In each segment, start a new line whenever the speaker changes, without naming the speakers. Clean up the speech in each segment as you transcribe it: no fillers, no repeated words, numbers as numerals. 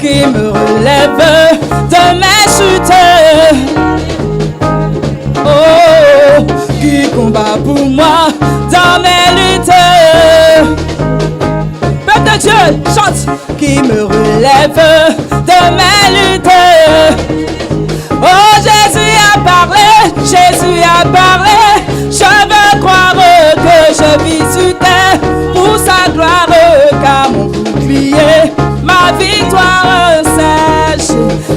qui me relève de mes chutes. Oh, qui combat pour moi dans mes luttes. Peuple de Dieu, chante. Qui me relève de mes luttes. Oh, Jésus a parlé, Jésus a parlé. Je veux croire que je vis sur terre pour sa gloire, car mon bouclier, ma victoire sèche.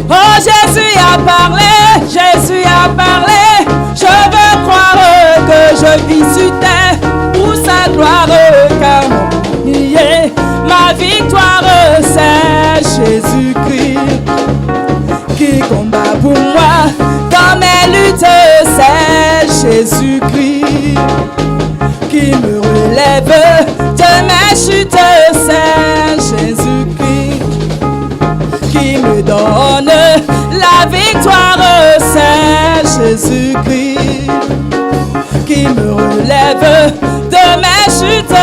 Oh, Jésus a parlé, Jésus a parlé. Je veux croire que je vis sur terre pour sa gloire, car mon bouclier, ma victoire sèche. Jésus-Christ qui combat pour moi dans mes luttes, c'est Jésus-Christ qui me relève de mes chutes, c'est Jésus-Christ qui me donne la victoire, c'est Jésus-Christ qui me relève de mes chutes.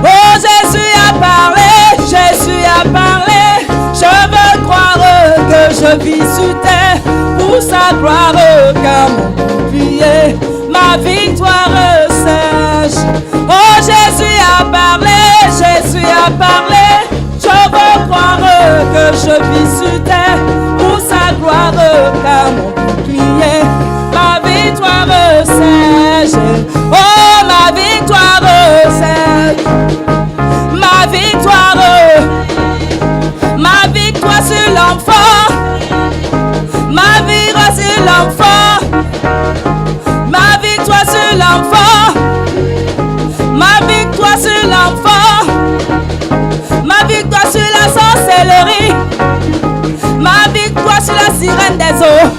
Oh, Jésus a parlé, Jésus a parlé. Je veux croire que je vis sur terre pour sa gloire, car mon bouclier, ma victoire sèche. Oh, Jésus a parlé, Jésus a parlé. Je veux croire que je vis sur terre pour sa gloire, car mon bouclier, ma victoire sèche. Oh, ma victoire sèche. Ma victoire. Ma victoire sur l'enfant, ma victoire sur l'enfant, ma victoire sur l'enfant, ma victoire sur l'enfant, ma victoire sur la sorcellerie, ma victoire sur la sirène des eaux,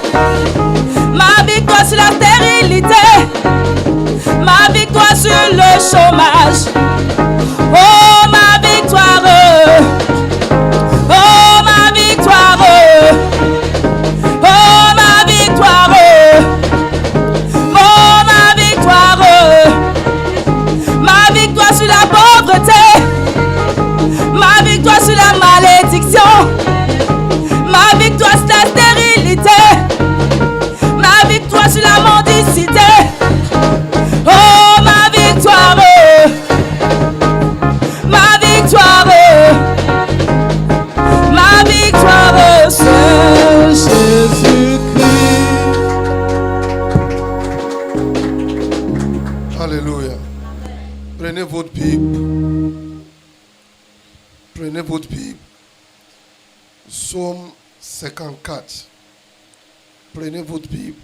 ma victoire sur la stérilité, ma victoire sur le chômage. Oh, ma victoire. Oh, ma victoire, oh, ma victoire, oh, ma victoire, ma victoire sur la pauvreté, ma victoire sur la malédiction, ma victoire sur la stérilité, ma victoire sur la mendicité. Oh, ma victoire, ma victoire. Ma victoire, c'est Jésus-Christ.
Alléluia. Prenez votre Bible. Prenez votre Bible. Psaume 54. Prenez votre Bible.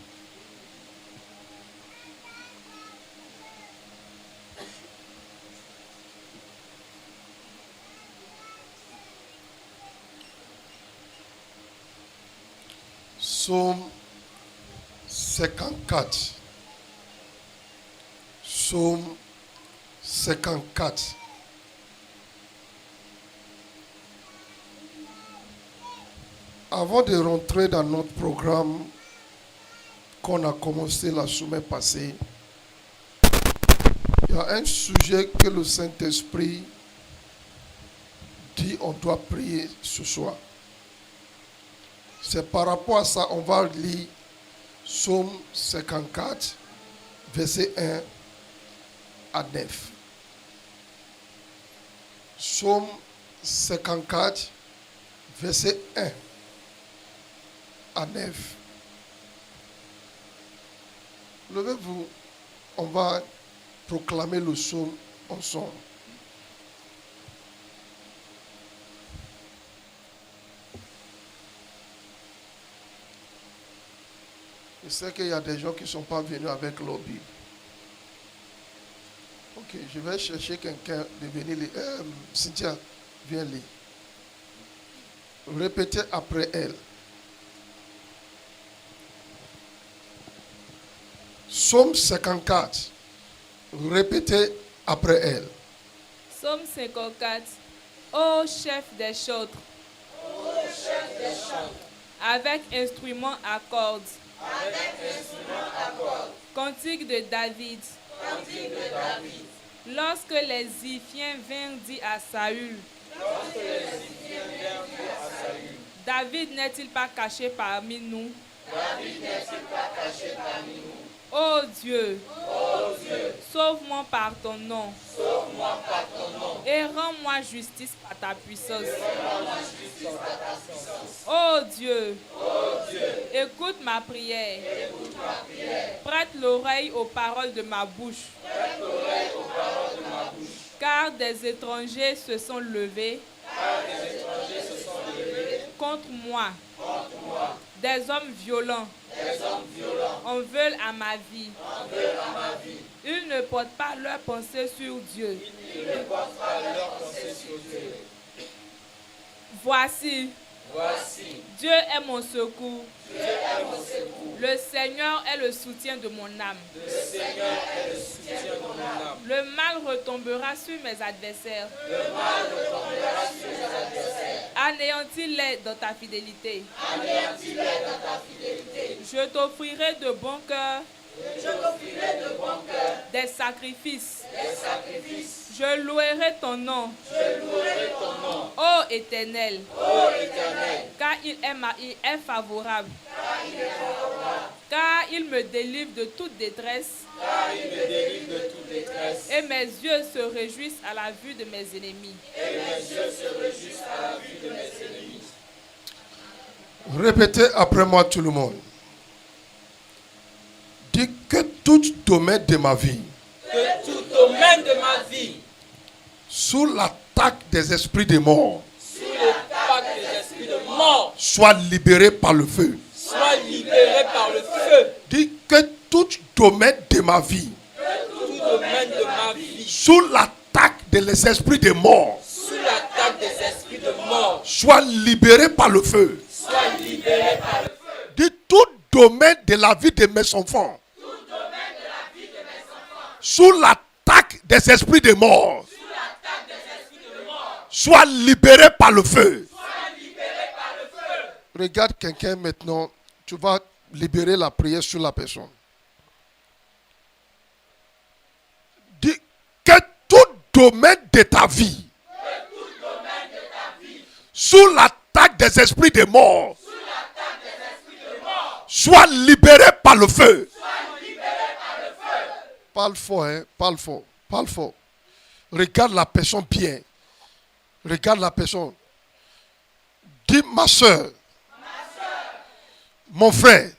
Psaume 54. Psaume 54. Avant de rentrer dans notre programme qu'on a commencé la semaine passée, il y a un sujet que le Saint-Esprit dit on doit prier ce soir. C'est par rapport à ça, on va lire Psaume 54, verset 1 à 9. Psaume 54, verset 1 à 9. Levez-vous, on va proclamer le psaume ensemble. Je sais qu'il y a des gens qui ne sont pas venus avec leur Bible. Ok, je vais chercher quelqu'un de venir lire. Cynthia, viens lire. Répétez après elle. Psaume 54. Répétez après elle.
Psaume 54. Ô chef des chantres.
Ô chef des chantres.
Avec instrument à cordes.
Avec instrument à cordes.
Cantique de David.
Cantique de David.
Lorsque les Ziphiens vinrent dire à Saül.
Lorsque les Ziphiens vinrent
David n'est-il pas caché parmi nous? Ô Dieu, sauve-moi par ton nom. Et rends-moi justice par ta puissance. Ô Dieu, écoute ma prière. Prête l'oreille aux paroles de ma bouche. Car des étrangers se sont levés contre moi. Des hommes violents en veulent à ma vie. Ils ne portent pas leur pensée sur Dieu. Voici, Dieu est mon secours. Le Seigneur est le soutien de mon âme. Le mal retombera sur mes adversaires. Anéantis-les dans ta fidélité. Je t'offrirai de bon cœur des sacrifices. Je louerai ton nom. Ô Éternel, car il est favorable. Car il me délivre de toute détresse. Et mes yeux se réjouissent à la vue de mes ennemis.
Répétez après moi tout le monde. Dis que tout domaine de ma vie, sous l'attaque des esprits de mort, soit libéré par le feu. Dis que tout domaine de ma vie, sous l'attaque des esprits de mort, soit libéré par le feu. Dis tout domaine de la vie de mes enfants, sous l'attaque des esprits de mort, soit libéré par le feu. Regarde quelqu'un maintenant, tu vas libérer la prière sur la personne. Dis que tout domaine de ta vie, sous l'attaque des esprits de mort, soit libéré par le feu. Parle fort, hein? Parle fort, parle fort. Regarde la personne bien. Regarde la personne. Dis ma soeur, mon frère,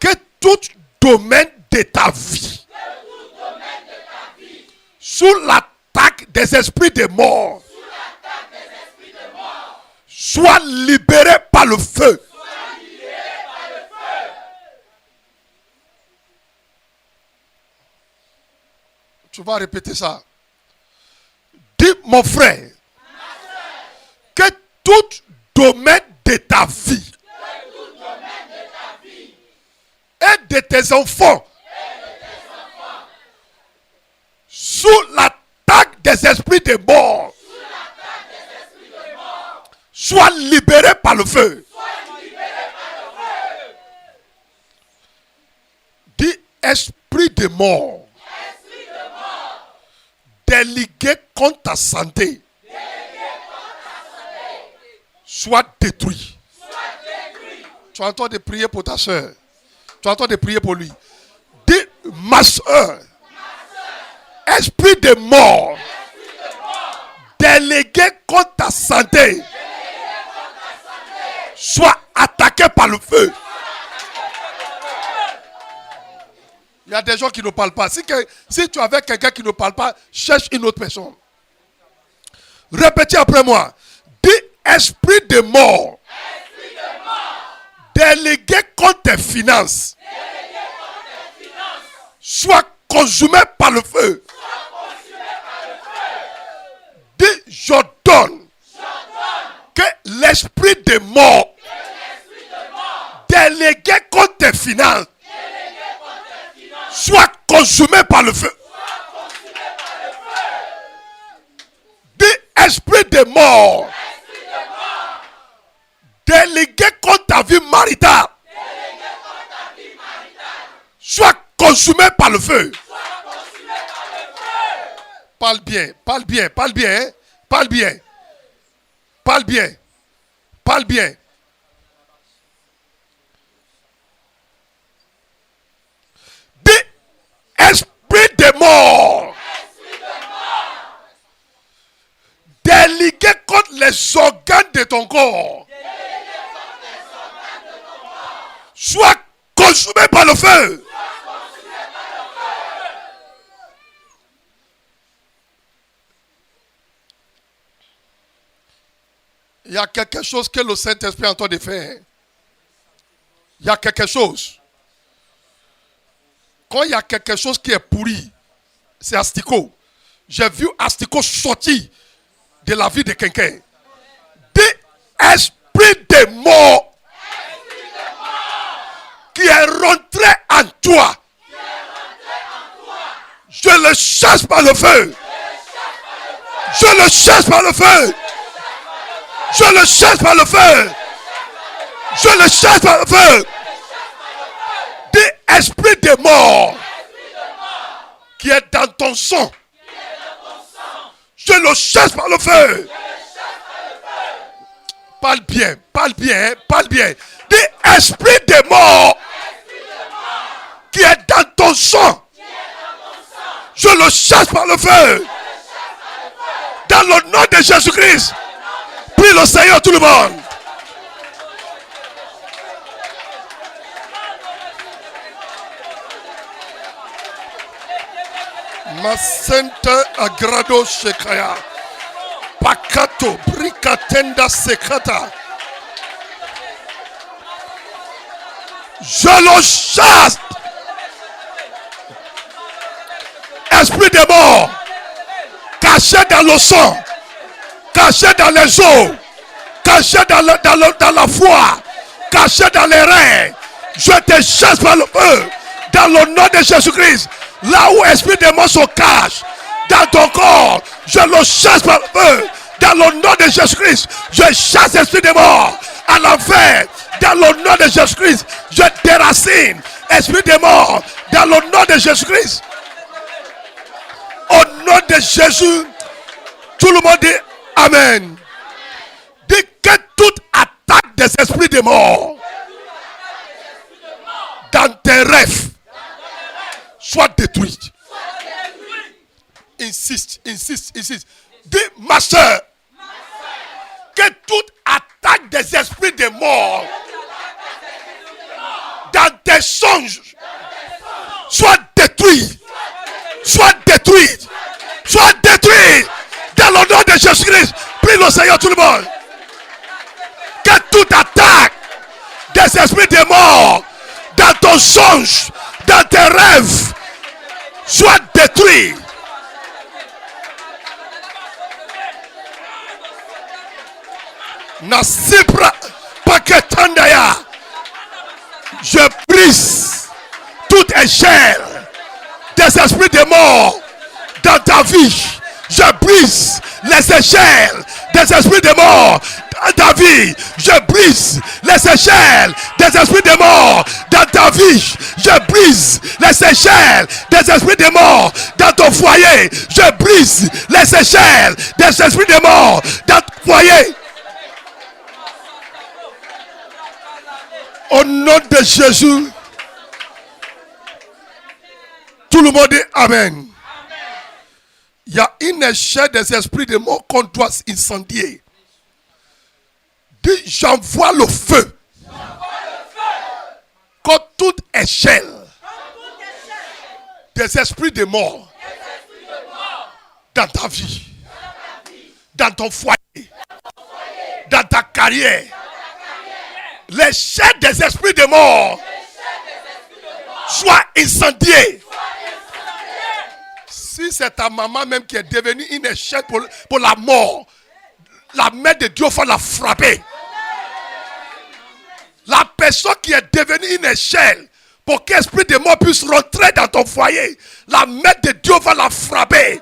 que tout domaine de ta vie, sous l'attaque des esprits de mort, soit libéré par le feu. Tu vas répéter ça. Dis mon frère, que tout domaine de ta vie et de tes enfants, sous l'attaque des esprits de mort, soit libéré par le feu. Dis esprit de mort, délégué contre ta santé, soit détruit. Tu entends de prier pour ta soeur. Tu entends de prier pour lui. Dis ma soeur, esprit de mort, délégué contre ta santé, soit attaqué par le feu. Il y a des gens qui ne parlent pas. Si tu es avec quelqu'un qui ne parle pas, cherche une autre personne. Répétez après moi. Dis esprit de mort, délégué contre tes finances, soit consumé par le feu. Dis j'ordonne que l'esprit de mort, délégué contre tes finances, soit consumé par le feu. Dis esprit de mort, délégué contre ta vie maritale, soit consumé par le feu. Parle bien, parle bien, parle bien, hein? Parle bien, parle bien, Parle bien. Dis esprit de mort. Délégué contre les organes de ton corps. Sois consumé par le feu. Il y a quelque chose que le Saint-Esprit est en train de faire. Il y a quelque chose. Quand il y a quelque chose qui est pourri, c'est asticot. J'ai vu asticot sortir de la vie de quelqu'un. Des esprits de mort qui est rentré en toi. Je le chasse par le feu. Je le chasse par le feu. Je le chasse par le feu. Je le chasse par le feu. Des esprits de mort qui est dans ton sang. Je le chasse par le feu. Parle bien, parle bien, parle bien. Des esprits de mort qui est dans ton sang. Je le chasse par le feu. Dans le nom de Jésus-Christ. Prie le Seigneur, tout le monde. Masente agrado shekaya. Pakato brikatenda sekata. Je le chasse. Esprit de mort. Caché dans le sang. Caché dans les os, caché dans la foi, caché dans les reins. Je te chasse par le feu, dans le nom de Jésus-Christ. Là où l'esprit de mort se cache, dans ton corps, je le chasse par le feu, dans le nom de Jésus-Christ. Je chasse l'esprit de mort à l'enfer, dans le nom de Jésus-Christ. Je déracine esprit de mort, dans le nom de Jésus-Christ. Au nom de Jésus, tout le monde dit Amen. Dis que toute attaque des esprits de mort dans tes rêves soit détruite. Insiste, insiste, insiste. Dis ma soeur, que toute attaque des esprits de mort dans tes songes soit détruite. Soit détruite. Soit détruite. Dans le nom de Jésus-Christ, prie le Seigneur tout le monde. Que toute attaque des esprits de mort dans ton songe, dans tes rêves, soit détruite. Nasibra paketandaya. Je brise toute échelle des esprits de mort dans ta vie. Je brise les échelles des esprits de mort dans ta vie. Je brise les échelles des esprits de mort dans ta vie. Je brise les échelles des esprits de mort dans ton foyer. Je brise les échelles des esprits de mort dans ton foyer. Au nom de Jésus, tout le monde dit Amen. Il y a une échelle des esprits de mort qu'on doit incendier. Dis, j'envoie le feu. Quand toute échelle des esprits de mort dans ta vie, dans ton foyer, dans ta carrière, l'échelle des esprits de mort soit incendiée. Si c'est ta maman même qui est devenue une échelle pour la mort, la main de Dieu va la frapper. La personne qui est devenue une échelle pour que l'esprit de mort puisse rentrer dans ton foyer, la main de Dieu va la frapper.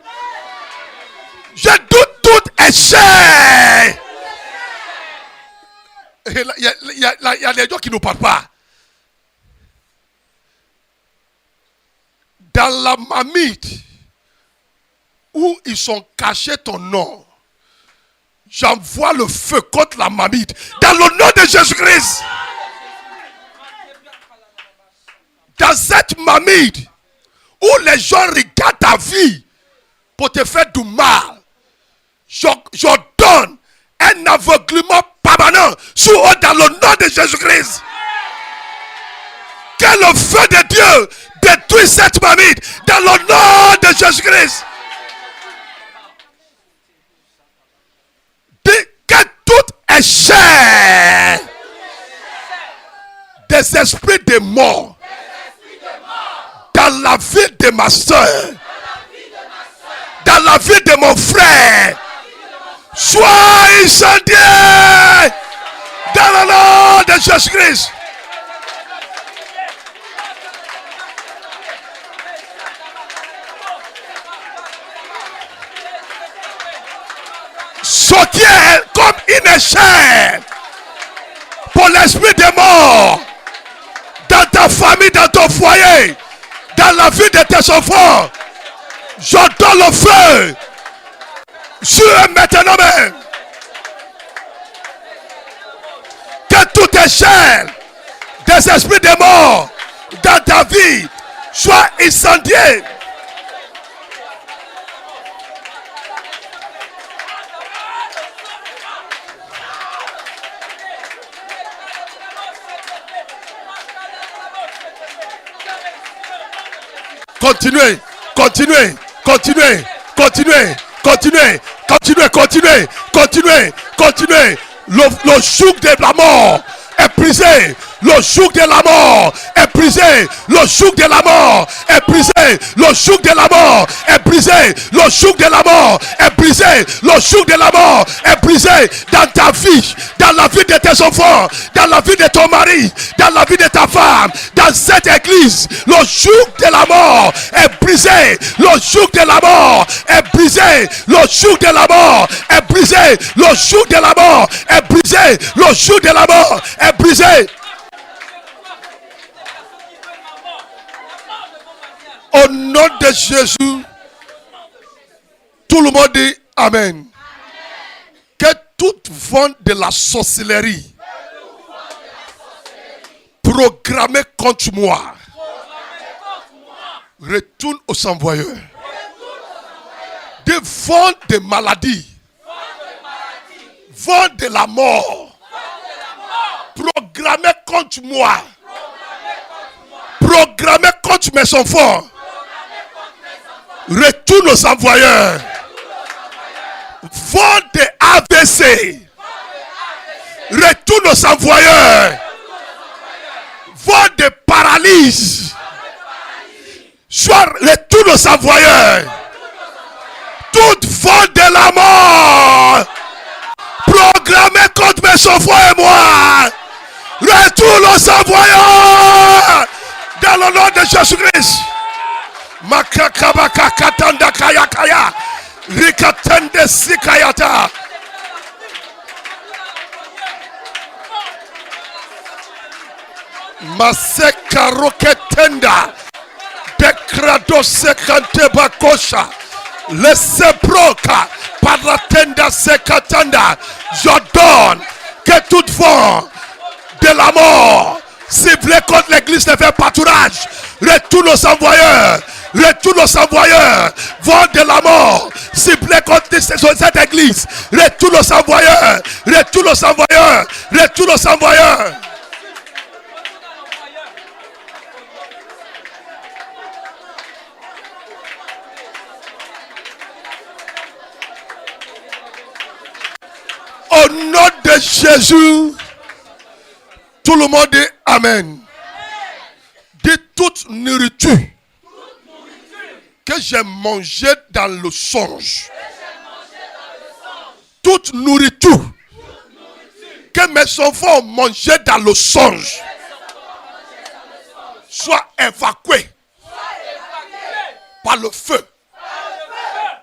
Je doute toute échelle. Il y a les gens qui ne parlent pas. Dans la marmite où ils sont cachés ton nom, J'envoie le feu contre la marmite dans le nom de Jésus-Christ. Dans cette marmite où les gens regardent ta vie pour te faire du mal, j'ordonne un aveuglement permanent dans le nom de Jésus-Christ. Que le feu de Dieu détruise cette marmite dans le nom de Jésus-Christ. Que toute échelle des esprits de mort dans la vie de ma soeur, dans la vie de mon frère, soit incendié dans le nom de Jésus-Christ. Sortir comme une échelle pour l'esprit de mort dans ta famille, dans ton foyer, dans la vie de tes enfants. J'entends le feu sur eux maintenant même. Que toute échelle des esprits de mort dans ta vie soit incendiée. Continuez, continuez, continuez, continuez, continuez, continuez, continuez, continuez, continuez. Le joug de la mort est brisé. Le joug de la mort est brisé. Le joug de la mort est brisé. Le joug de la mort est brisé. Le joug de la mort est brisé. Le joug de la mort est brisé dans ta vie, dans la vie de tes enfants, dans la vie de ton mari, dans la vie de ta femme, dans cette église. Le joug de la mort est brisé. Le joug de la mort est brisé. Le joug de la mort est brisé. Le joug de la mort est brisé. Le joug de la mort est brisé. Au nom de Jésus, tout le monde dit Amen. Que toute vente de la sorcellerie programmée contre moi retourne aux envoyeurs. Des ventes de maladies, ventes de la mort, programmées contre moi, programmées contre mes enfants. Retourne aux envoyeurs. Vente de AVC. Retourne aux envoyeurs. Vente de paralyse. Soit retourne aux envoyeurs. Toute vente de la mort programmée contre mes enfants et moi. Retourne aux envoyeurs. Dans le nom de Jésus-Christ. Makakabaka katanda kaya kaya rikatende sikayata. Maseka roketenda dekrado sekante bakosha laisse broca paratenda sekatanda. J'ordonne que toute vent de la mort ciblée contre l'église de faire pâturage retourne aux envoyeurs. Retourne aux envoyeurs. Vent de la mort ciblé contre cette église. Retourne aux envoyeurs. Retourne aux envoyeurs. Retourne aux envoyeurs. Au nom de Jésus, tout le monde dit Amen. De toute nourriture que j'ai mangé dans le songe, toute nourriture que mes enfants ont mangé dans le songe, soit évacuée par le feu.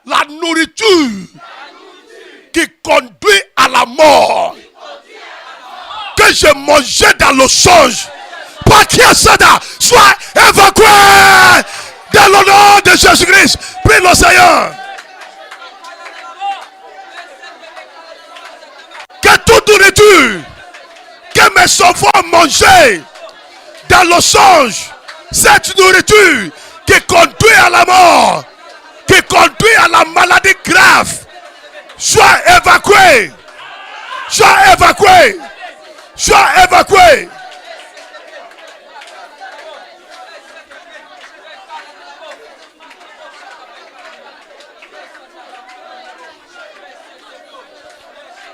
La nourriture qui conduit à la mort, que j'ai mangé dans le songe, par qui soit évacuée. Dans le nom de Jésus-Christ, prie le Seigneur. toute nourriture que mes enfants ont mangé dans le songe, cette nourriture qui conduit à la mort, qui conduit à la maladie grave, soit évacuée. Soit évacuée. Soit évacuée.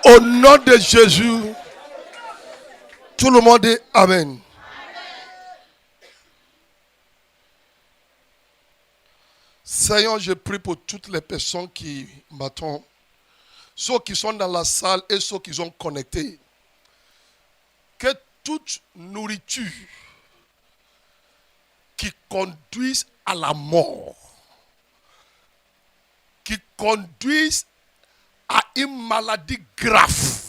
Au nom de Jésus, tout le monde dit Amen. Seigneur, je prie pour toutes les personnes qui m'attendent, ceux qui sont dans la salle et ceux qui sont connectés. Que toute nourriture qui conduise à la mort, qui conduise à une maladie grave,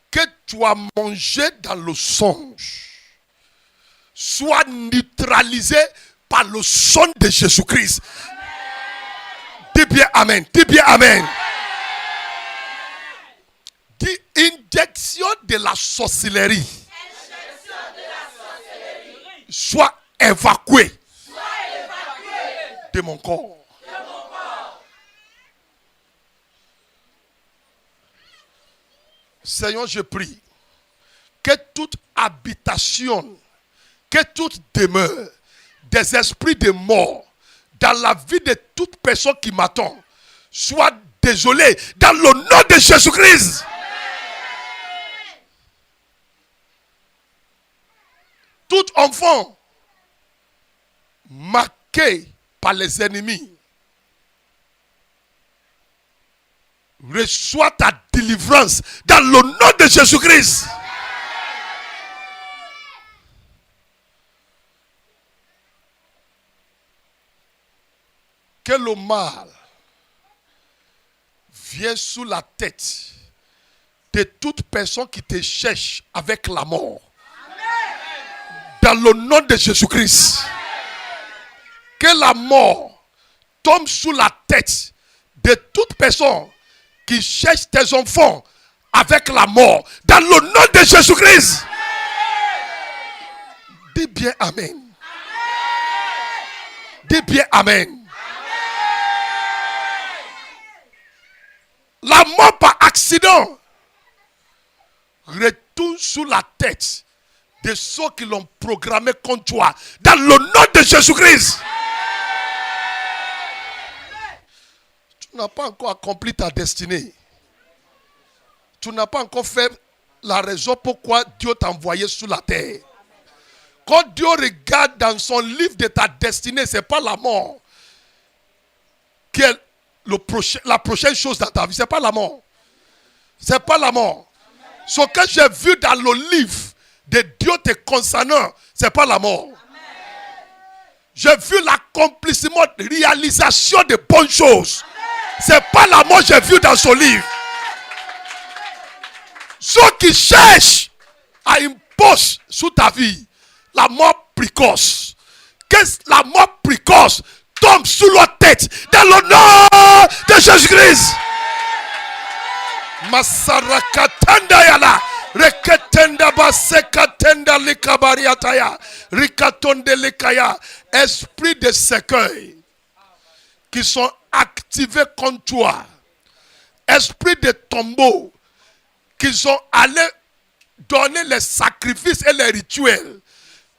que tu as mangé dans le songe, soit neutralisé par le sang de Jésus-Christ. Dis bien Amen. Dis bien Amen. Dis injection de la sorcellerie. Soit évacuée de mon corps. Seigneur, je prie que toute habitation, que toute demeure des esprits de mort dans la vie de toute personne qui m'attend soit désolée dans le nom de Jésus-Christ. Tout enfant marqué par les ennemis reçoit ta délivrance dans le nom de Jésus-Christ. Que le mal vienne sous la tête de toute personne qui te cherche avec la mort. Dans le nom de Jésus-Christ. Que la mort tombe sous la tête de toute personne qui cherche tes enfants avec la mort. Dans le nom de Jésus-Christ. Dis bien Amen. Dis bien Amen. La mort par accident retourne sous la tête de ceux qui l'ont programmé contre toi. Dans le nom de Jésus-Christ. Tu n'as pas encore accompli ta destinée. Tu n'as pas encore fait la raison pourquoi Dieu t'a envoyé sur la terre. Quand Dieu regarde dans son livre de ta destinée, ce n'est pas la mort qui est la prochaine chose dans ta vie. Ce n'est pas la mort. Ce n'est pas la mort. Ce que j'ai vu dans le livre de Dieu te concernant, ce n'est pas la mort. J'ai vu l'accomplissement, réalisation de bonnes choses. Ce n'est pas la mort que j'ai vu dans son livre. Ceux qui cherchent à imposer sous ta vie la mort précoce. Que la mort précoce tombe sous leur tête dans le nom de Jésus-Christ. Masarakatanda yala. Reketenda basekatenda likabariataya. Rikatonde likaya. Esprit de cercueil qui sont activés contre toi. Esprit de tombeau qui sont allés donner les sacrifices et les rituels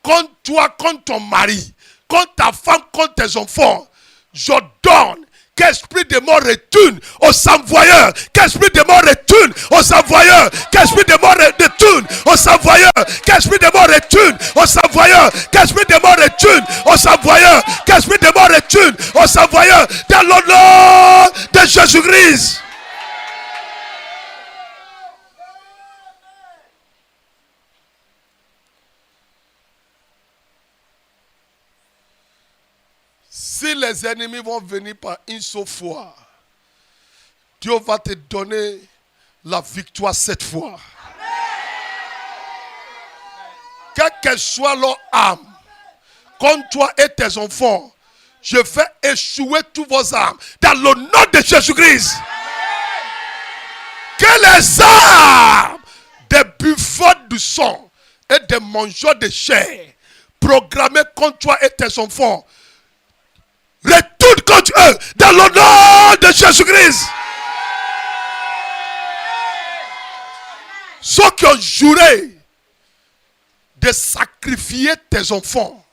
contre toi, contre ton mari, contre ta femme, contre tes enfants. Je donne qu'esprit de mort retourne aux envoyeurs. Qu'esprit de mort retourne aux envoyeurs. Qu'esprit de mort retourne aux envoyeurs. Qu'esprit de mort retourne aux envoyeurs. Qu'esprit de mort retourne aux envoyeurs. Qu'esprit de mort retourne aux envoyeurs. Dans le nom de Jésus-Christ. Si les ennemis vont venir par une seule fois, Dieu va te donner la victoire cette fois. Quelle que soit leur âme, contre toi et tes enfants, je vais échouer tous vos âmes dans le nom de Jésus-Christ. Que les âmes des buveurs du sang et des mangeurs de chair programmés contre toi et tes enfants retournent contre eux dans le nom de Jésus-Christ. Ceux qui ont juré de sacrifier tes enfants,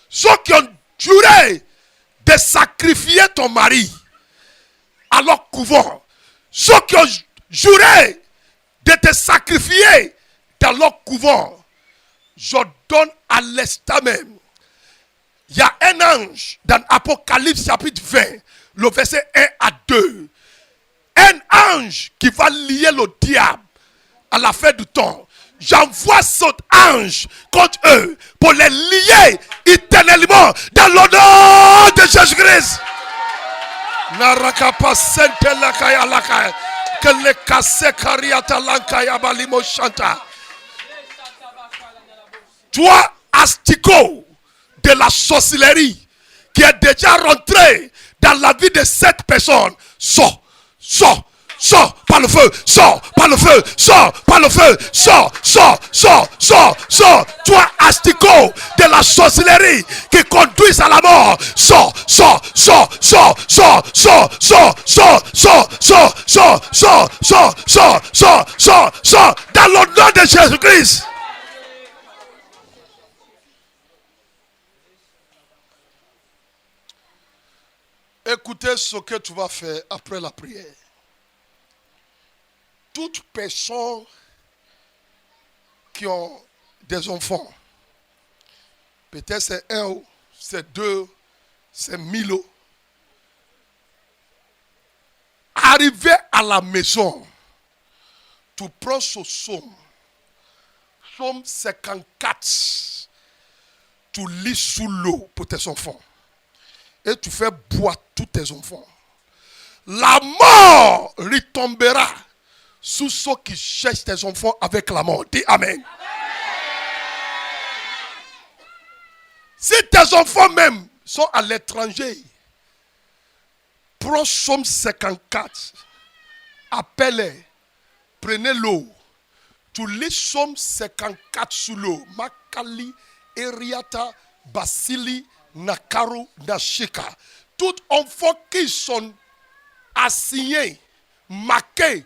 ceux qui ont juré de sacrifier ton mari à leur couvent, ceux qui ont juré de te sacrifier dans leur couvent, je donne à l'instant même. Il y a un ange dans Apocalypse chapitre 20, le verset 1 à 2. Un ange qui va lier le diable à la fin du temps. J'envoie cet ange contre eux pour les lier éternellement dans le nom de Jésus-Christ. Toi, asticot de la sorcellerie qui est déjà rentré dans la vie de cette personne, sors par le feu, sors par le feu, sors par le feu, sors. Toi, asticot de la sorcellerie qui conduit à la mort, sors dans le nom de Jésus-Christ. Écoutez ce que tu vas faire après la prière. Toute personne qui ont des enfants, peut-être c'est 1, c'est 2, c'est 1000. Arrivé à la maison, tu prends ce psaume 54, tu lis sous l'eau pour tes enfants. Et tu fais boire tous tes enfants. La mort retombera sous ceux qui cherchent tes enfants avec la mort. Dis Amen. Si tes enfants même sont à l'étranger, prends Psaume 54, appelle-les, prenez l'eau. Tu lis Psaume 54 sous l'eau. Makali, Eriata, Basili, Nakaru, Nashika. Tout enfant qui sont assignés, marqués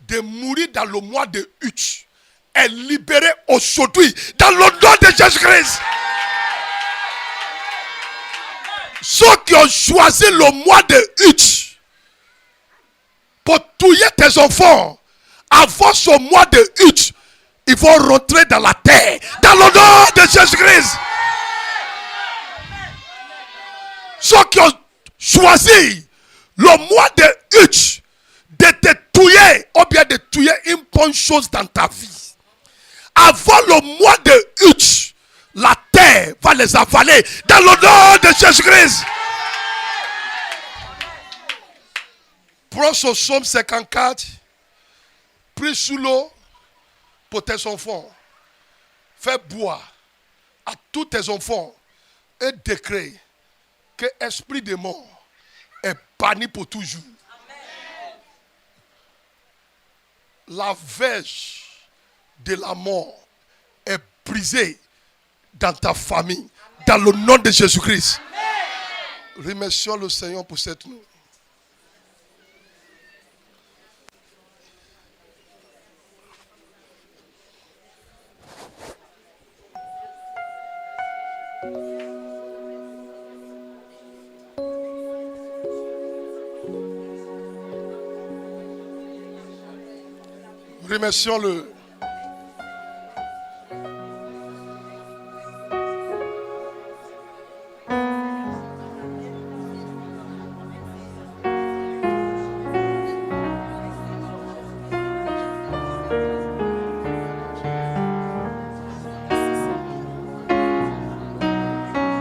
de mourir dans le mois de août est libéré aujourd'hui dans le nom de Jésus-Christ. Ceux qui ont choisi le mois de août pour tuer tes enfants avant ce mois de août, ils vont rentrer dans la terre dans le nom de Jésus-Christ. Ceux qui ont choisi le mois de août de te tuer ou bien de tuer une bonne chose dans ta vie, avant le mois de août, la terre va les avaler dans le nom de Jésus-Christ. Prends ce psaume 54, prie sous l'eau pour tes enfants. Fais boire à tous tes enfants et décrète que l'esprit de mort est banni pour toujours. Amen. La verge de la mort est brisée dans ta famille, dans le nom de Jésus-Christ. Remercions le Seigneur pour cette nuit. Remercions-le.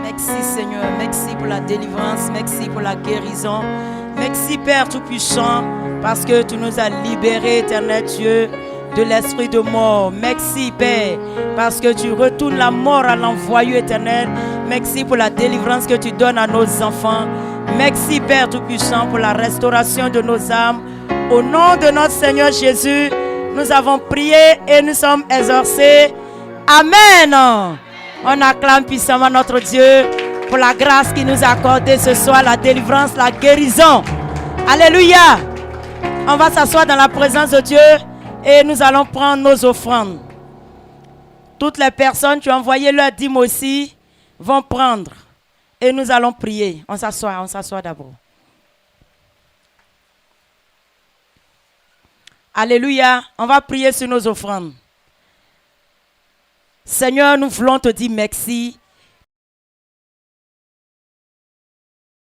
Merci Seigneur, merci pour la délivrance, merci pour la guérison. Merci Père Tout-Puissant, parce que tu nous as libérés, éternel Dieu, de l'esprit de mort. Merci Père, parce que tu retournes la mort à l'envoyé éternel. Merci pour la délivrance que tu donnes à nos enfants. Merci Père Tout-Puissant pour la restauration de nos âmes.
Au nom de notre Seigneur Jésus, nous avons prié et nous sommes exaucés. Amen. On acclame puissamment notre Dieu pour la grâce qu'il nous a accordée ce soir, la délivrance, la guérison. Alléluia. On va s'asseoir dans la présence de Dieu et nous allons prendre nos offrandes. Toutes les personnes qui ont envoyé leur dîme aussi vont prendre. Et nous allons prier. On s'assoit d'abord. Alléluia. On va prier sur nos offrandes. Seigneur, nous voulons te dire merci